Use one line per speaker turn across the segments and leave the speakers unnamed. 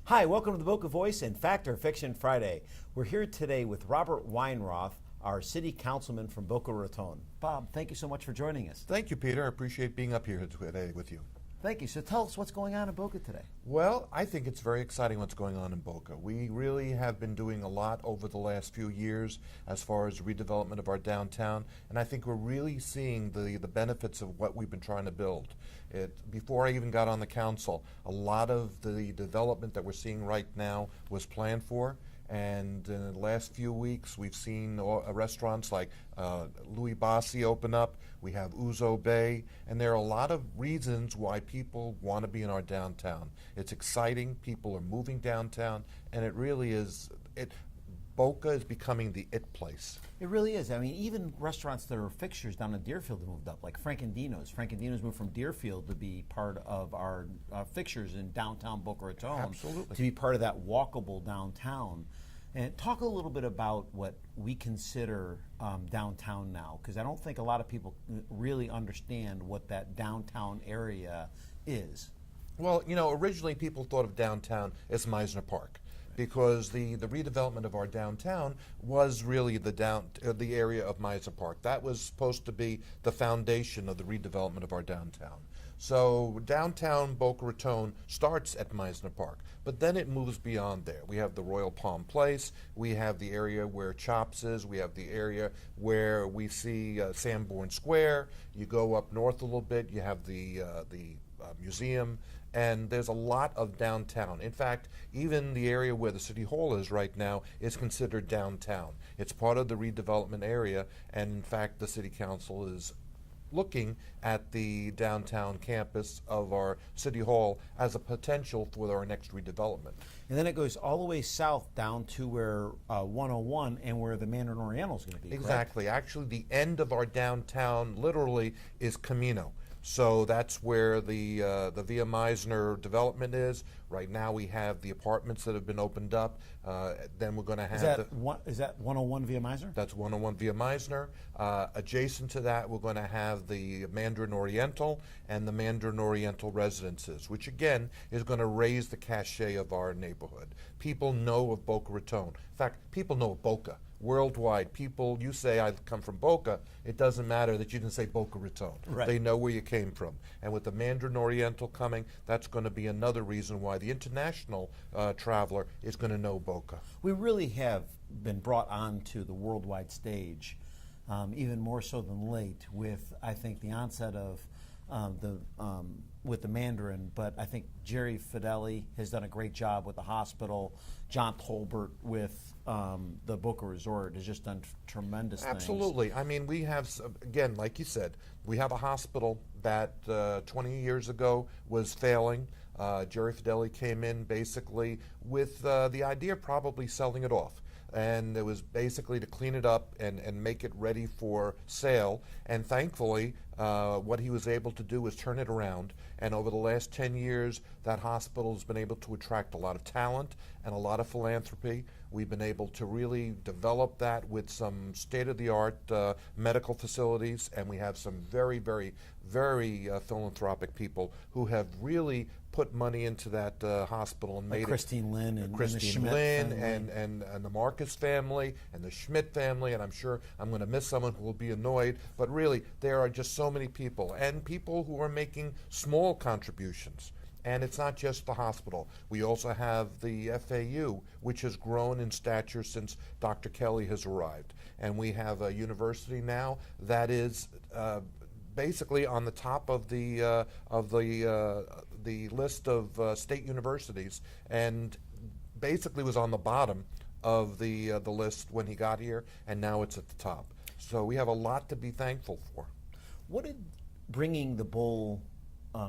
Hi, welcome to the Boca Voice and Fact or Fiction Friday. We're here today with Robert Weinroth, our City Councilman from Boca Raton. Bob, thank you so much for joining us.
Thank you, Peter. I appreciate being up here today with you.
Thank you. So tell us what's going on in Boca today.
Well, I think it's very exciting what's going on in Boca. We really have been doing a lot over the last few years as far as redevelopment of our downtown, and I think we're really seeing the benefits of what we've been trying to build. Before I even got on the council, a lot of the development that we're seeing right now was planned for. And in the last few weeks, we've seen restaurants like Louis Bassi open up. We have Uzo Bay, and there are a lot of reasons why people want to be in our downtown. It's exciting. People are moving downtown, and it really is. Boca is becoming the it place.
It really is. I mean, even restaurants that are fixtures down in Deerfield have moved up, like Frankendino's. Frankendino's moved from Deerfield to be part of our fixtures in downtown Boca Raton.
Absolutely.
To be part of that walkable downtown. And talk a little bit about what we consider downtown now, because I don't think a lot of people really understand what that downtown area is.
Well, you know, originally people thought of downtown as Mizner Park, because the redevelopment of our downtown was really the area of Mizner Park. That was supposed to be the foundation of the redevelopment of our downtown. So downtown Boca Raton starts at Mizner Park, but then it moves beyond there. We have the Royal Palm Place, we have the area where Chops is, we have the area where we see Sanborn Square. You go up north a little bit, you have the museum, and there's a lot of downtown. In fact, even the area where the City Hall is right now is considered downtown. It's part of the redevelopment area, and in fact, the City Council is looking at the downtown campus of our City Hall as a potential for our next redevelopment.
And then it goes all the way south down to where 101 and where the Mandarin Oriental is going to be.
Exactly.
Correct?
Actually, the end of our downtown literally is Camino. So that's where the Via Mizner development is. Right now we have the apartments that have been opened up. Then we're going to have
is that 101 Via Mizner?
That's 101 Via Mizner. Adjacent to that, we're going to have the Mandarin Oriental and the Mandarin Oriental residences, which again is going to raise the cachet of our neighborhood. People know of Boca Raton. In fact, people know of Boca. Worldwide, people, you say I come from Boca, it doesn't matter that you didn't say Boca Raton.
Right.
They know where you came from. And with the Mandarin Oriental coming, that's going to be another reason why the international traveler is going to know Boca.
We really have been brought onto the worldwide stage, even more so than late, with, I think, the onset of with the Mandarin, but I think Jerry Fideli has done a great job with the hospital. John Tolbert with the Boca Resort has just done tremendous things.
Absolutely. I mean, we have, again, like you said, we have a hospital that 20 years ago was failing. Jerry Fideli came in basically with the idea of probably selling it off. And it was basically to clean it up and make it ready for sale. And thankfully, what he was able to do was turn it around. And over the last 10 years, that hospital has been able to attract a lot of talent and a lot of philanthropy. We've been able to really develop that with some state-of-the-art medical facilities, and we have some very, very, very philanthropic people who have really put money into that hospital and
like
made
Christine Lynn and
Christine Lynn and the Marcus family and the Schmidt family, and I'm sure I'm going to miss someone who will be annoyed, but really there are just so many people, and people who are making small contributions. And it's not just the hospital. We also have the FAU, which has grown in stature since Dr. Kelly has arrived. And we have a university now that is basically on the top of the list of state universities, and basically was on the bottom of the list when he got here, and now it's at the top. So we have a lot to be thankful for.
What did bringing the bowl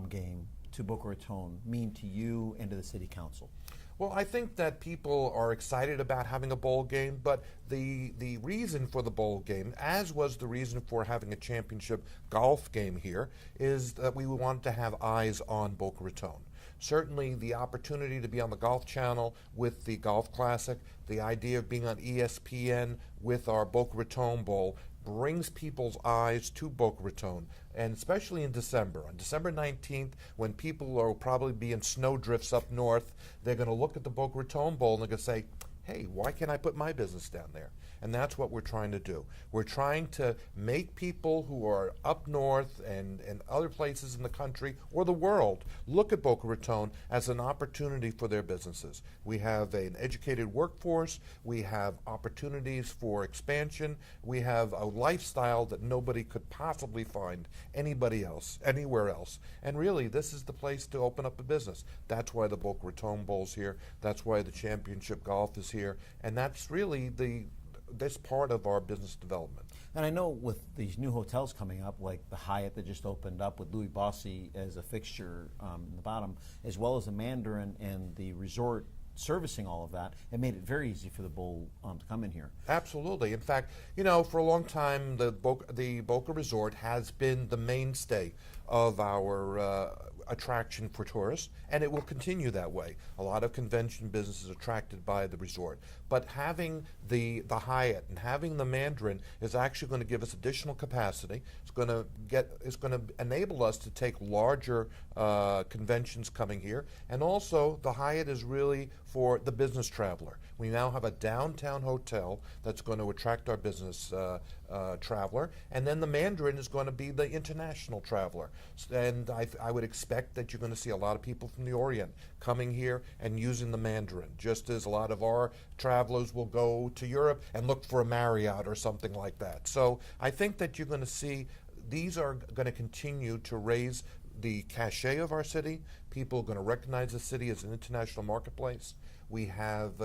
game to Boca Raton mean to you and to the City Council?
Well, I think that people are excited about having a bowl game, but the reason for the bowl game, as was the reason for having a championship golf game here, is that we wanted to have eyes on Boca Raton. Certainly the opportunity to be on the Golf Channel with the Golf Classic, the idea of being on ESPN with our Boca Raton Bowl, brings people's eyes to Boca Raton, and especially in December. On December 19th, when people will probably be in snowdrifts up north, they're going to look at the Boca Raton Bowl and they're going to say, hey, why can't I put my business down there? And that's what we're trying to do. We're trying to make people who are up north and other places in the country or the world look at Boca Raton as an opportunity for their businesses. We have an educated workforce. We have opportunities for expansion. We have a lifestyle that nobody could possibly find anywhere else. And really, this is the place to open up a business. That's why the Boca Raton Bowl's here. That's why the Championship Golf is here. And that's really this part of our business development.
And I know with these new hotels coming up, like the Hyatt that just opened up with Louis Bossi as a fixture in the bottom, as well as the Mandarin and the resort servicing all of that, it made it very easy for the Bowl to come in here.
Absolutely. In fact, for a long time, the Boca Resort has been the mainstay of our attraction for tourists, and it will continue that way. A lot of convention business is attracted by the resort. But having the Hyatt and having the Mandarin is actually going to give us additional capacity. It's going to enable us to take larger conventions coming here. And also, the Hyatt is really for the business traveler. We now have a downtown hotel that's going to attract our business traveler, and then the Mandarin is going to be the international traveler. And I would expect that you're going to see a lot of people from the Orient coming here and using the Mandarin, just as a lot of our travelers will go to Europe and look for a Marriott or something like that. So I think that you're going to see these are going to continue to raise the cachet of our city. People are going to recognize the city as an international marketplace. We have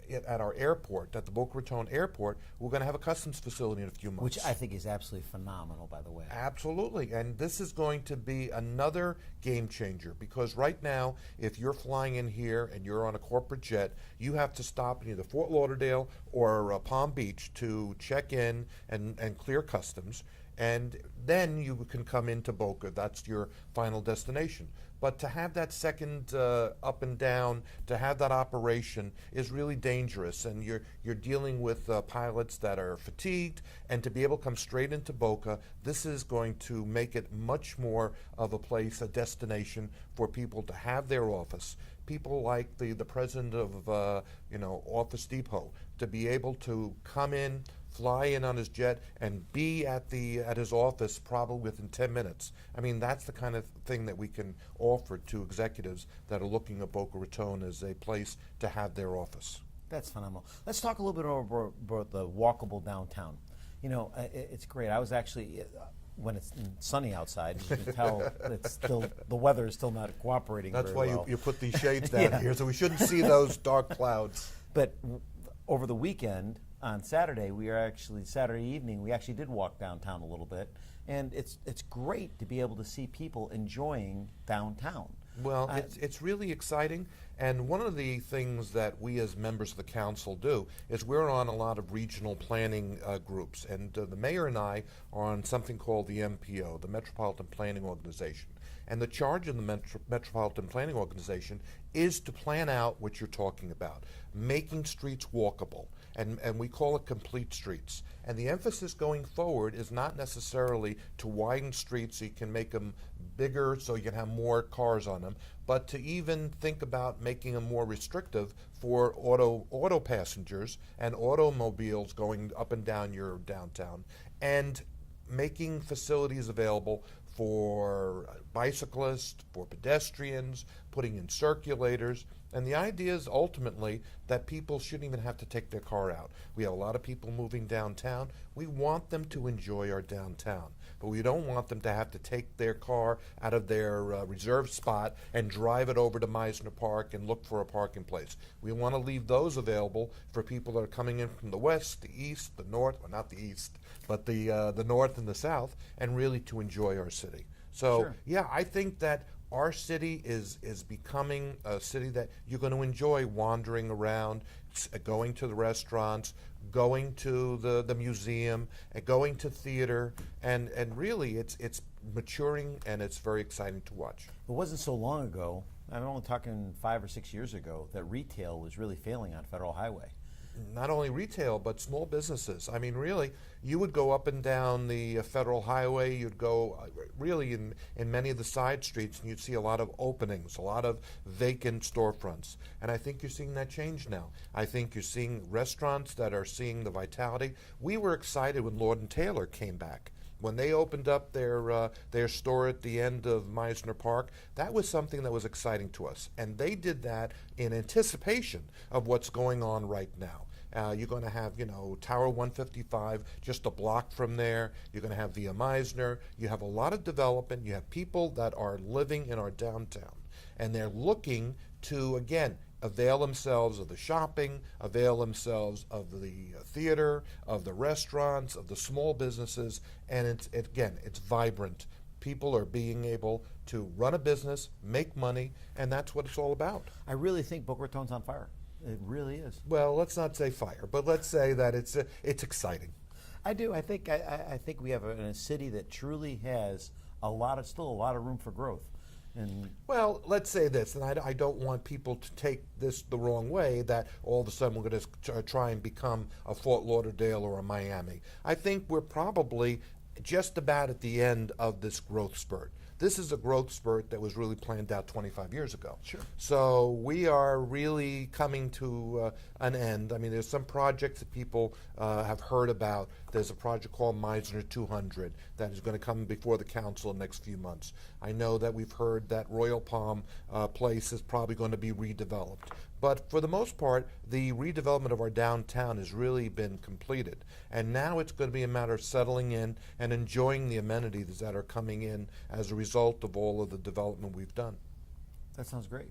at our airport, at the Boca Raton Airport, we're going to have a customs facility in a few months.
Which I think is absolutely phenomenal, by the way.
Absolutely. And this is going to be another game changer, because right now, if you're flying in here and you're on a corporate jet, you have to stop in either Fort Lauderdale or Palm Beach to check in and clear customs. And then you can come into Boca. That's your final destination. But to have that second up and down, to have that operation is really dangerous. And you're dealing with pilots that are fatigued. And to be able to come straight into Boca, this is going to make it much more of a place, a destination for people to have their office. People like the president of Office Depot, to be able to come in, fly in on his jet, and be at his office probably within 10 minutes. I mean, that's the kind of thing that we can offer to executives that are looking at Boca Raton as a place to have their office.
That's phenomenal. Let's talk a little bit about the walkable downtown. It's great. I was actually, when it's sunny outside, you can tell the weather is still not cooperating.
That's
very
why
well.
you put these shades down here, so we shouldn't see those dark clouds.
But over the weekend, on Saturday evening, we actually did walk downtown a little bit, and it's great to be able to see people enjoying downtown.
Well, it's really exciting, and one of the things that we as members of the council do is we're on a lot of regional planning groups, and the mayor and I are on something called the MPO, the Metropolitan Planning Organization. And the charge of the Metropolitan Planning Organization is to plan out what you're talking about, making streets walkable. And we call it complete streets. And the emphasis going forward is not necessarily to widen streets so you can make them bigger so you can have more cars on them, but to even think about making them more restrictive for auto passengers and automobiles going up and down your downtown, and making facilities available for bicyclists, for pedestrians, putting in circulators. And the idea is ultimately that people shouldn't even have to take their car out. We have a lot of people moving downtown. We want them to enjoy our downtown, but we don't want them to have to take their car out of their reserved spot and drive it over to Mizner Park and look for a parking place. We want to leave those available for people that are coming in from the west, the east, the north, well, not the east, but the north and the south, and really to enjoy our city. So,
Sure.
Yeah, I think that our city is becoming a city that you're going to enjoy wandering around, going to the restaurants, going to the museum, and going to theater, and really it's maturing, and it's very exciting to watch.
It wasn't so long ago, I'm only talking 5 or 6 years ago, that retail was really failing on Federal Highway.
not only retail, but small businesses. I mean, really, you would go up and down the Federal Highway, you'd go really in many of the side streets, and you'd see a lot of openings, a lot of vacant storefronts. And I think you're seeing that change now. I think you're seeing restaurants that are seeing the vitality. We were excited when Lord & Taylor came back. When they opened up their store at the end of Mizner Park, that was something that was exciting to us. And they did that in anticipation of what's going on right now. You're going to have, Tower 155 just a block from there. You're going to have Via Mizner. You have a lot of development. You have people that are living in our downtown. And they're looking to, again, avail themselves of the shopping, avail themselves of the theater, of the restaurants, of the small businesses, and it's vibrant. People are being able to run a business, make money, and that's what it's all about.
I really think Boca Raton's on fire. It really is.
Well, let's not say fire, but let's say that it's exciting.
I do. I think we have a city that truly has still a lot of room for growth. And
well, let's say this, and I don't want people to take this the wrong way, that all of a sudden we're going to try and become a Fort Lauderdale or a Miami. I think we're probably just about at the end of this growth spurt. This is a growth spurt that was really planned out 25 years ago.
Sure.
So we are really coming to an end. I mean, there's some projects that people have heard about. There's a project called Mizner 200 that is going to come before the council in the next few months. I know that we've heard that Royal Palm place is probably going to be redeveloped. But for the most part, the redevelopment of our downtown has really been completed. And now it's going to be a matter of settling in and enjoying the amenities that are coming in as a result of all of the development we've done.
That sounds great.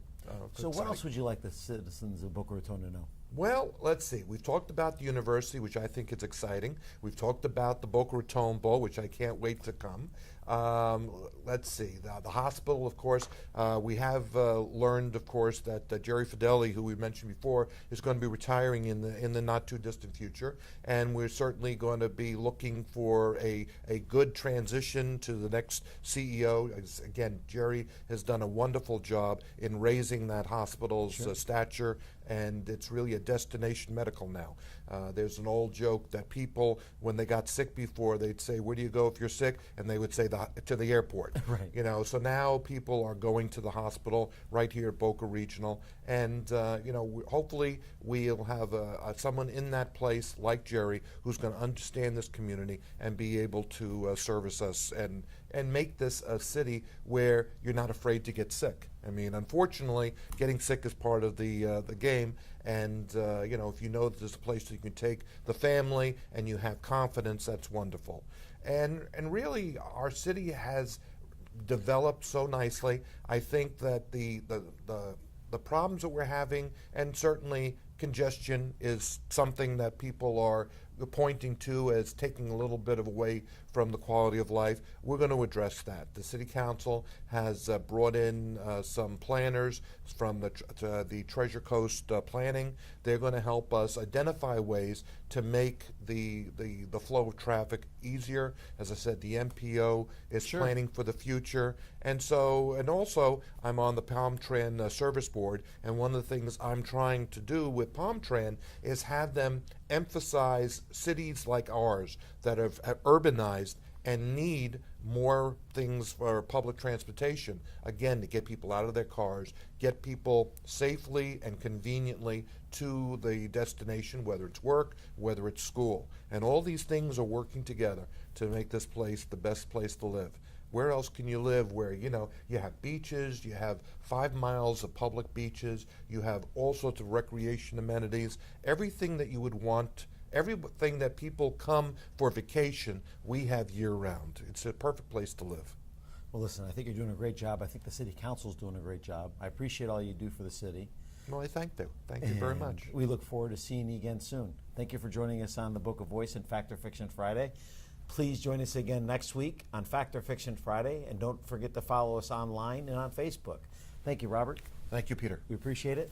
So what else would you like the citizens of Boca Raton to know?
Well, let's see. We've talked about the university, which I think is exciting. We've talked about the Boca Raton Bowl, which I can't wait to come. Let's see. The hospital, of course. We have learned, of course, that Jerry Fideli, who we mentioned before, is going to be retiring in the not too distant future, and we're certainly going to be looking for a good transition to the next CEO. Again, Jerry has done a wonderful job in raising that hospital's stature, and it's really a destination medical now. There's an old joke that people, when they got sick before, they'd say, "Where do you go if you're sick?" And they would say to the airport.
Right.
So now people are going to the hospital right here at Boca Regional, and hopefully we'll have someone in that place like Jerry who's going to understand this community and be able to service us and make this a city where you're not afraid to get sick. I mean, unfortunately, getting sick is part of the game, and if you know that there's a place that you can take the family and you have confidence, that's wonderful. And really, our city has developed so nicely. I think that the problems that we're having, and certainly congestion, is something that people are pointing to as taking a little bit of away from the quality of life. We're going to address that. The City Council has brought in some planners from the Treasure Coast Planning. They're going to help us identify ways to make the flow of traffic easier. As I said, the MPO is planning for the future. And also, I'm on the PalmTran Service Board, and one of the things I'm trying to do with PalmTran is have them emphasize cities like ours that have urbanized and need more things for public transportation, again, to get people out of their cars, get people safely and conveniently to the destination, whether it's work, whether it's school. And all these things are working together to make this place the best place to live. Where else can you live where, you have beaches, you have 5 miles of public beaches, you have all sorts of recreation amenities, everything that you would want, everything that people come for vacation, we have year-round. It's a perfect place to live.
Well, listen, I think you're doing a great job. I think the City Council's doing a great job. I appreciate all you do for the city.
Well, I thank you. Thank you very much.
We look forward to seeing you again soon. Thank you for joining us on the Boca Voice and Fact or Fiction Friday. Please join us again next week on Fact or Fiction Friday, and don't forget to follow us online and on Facebook. Thank you, Robert.
Thank you, Peter.
We appreciate it.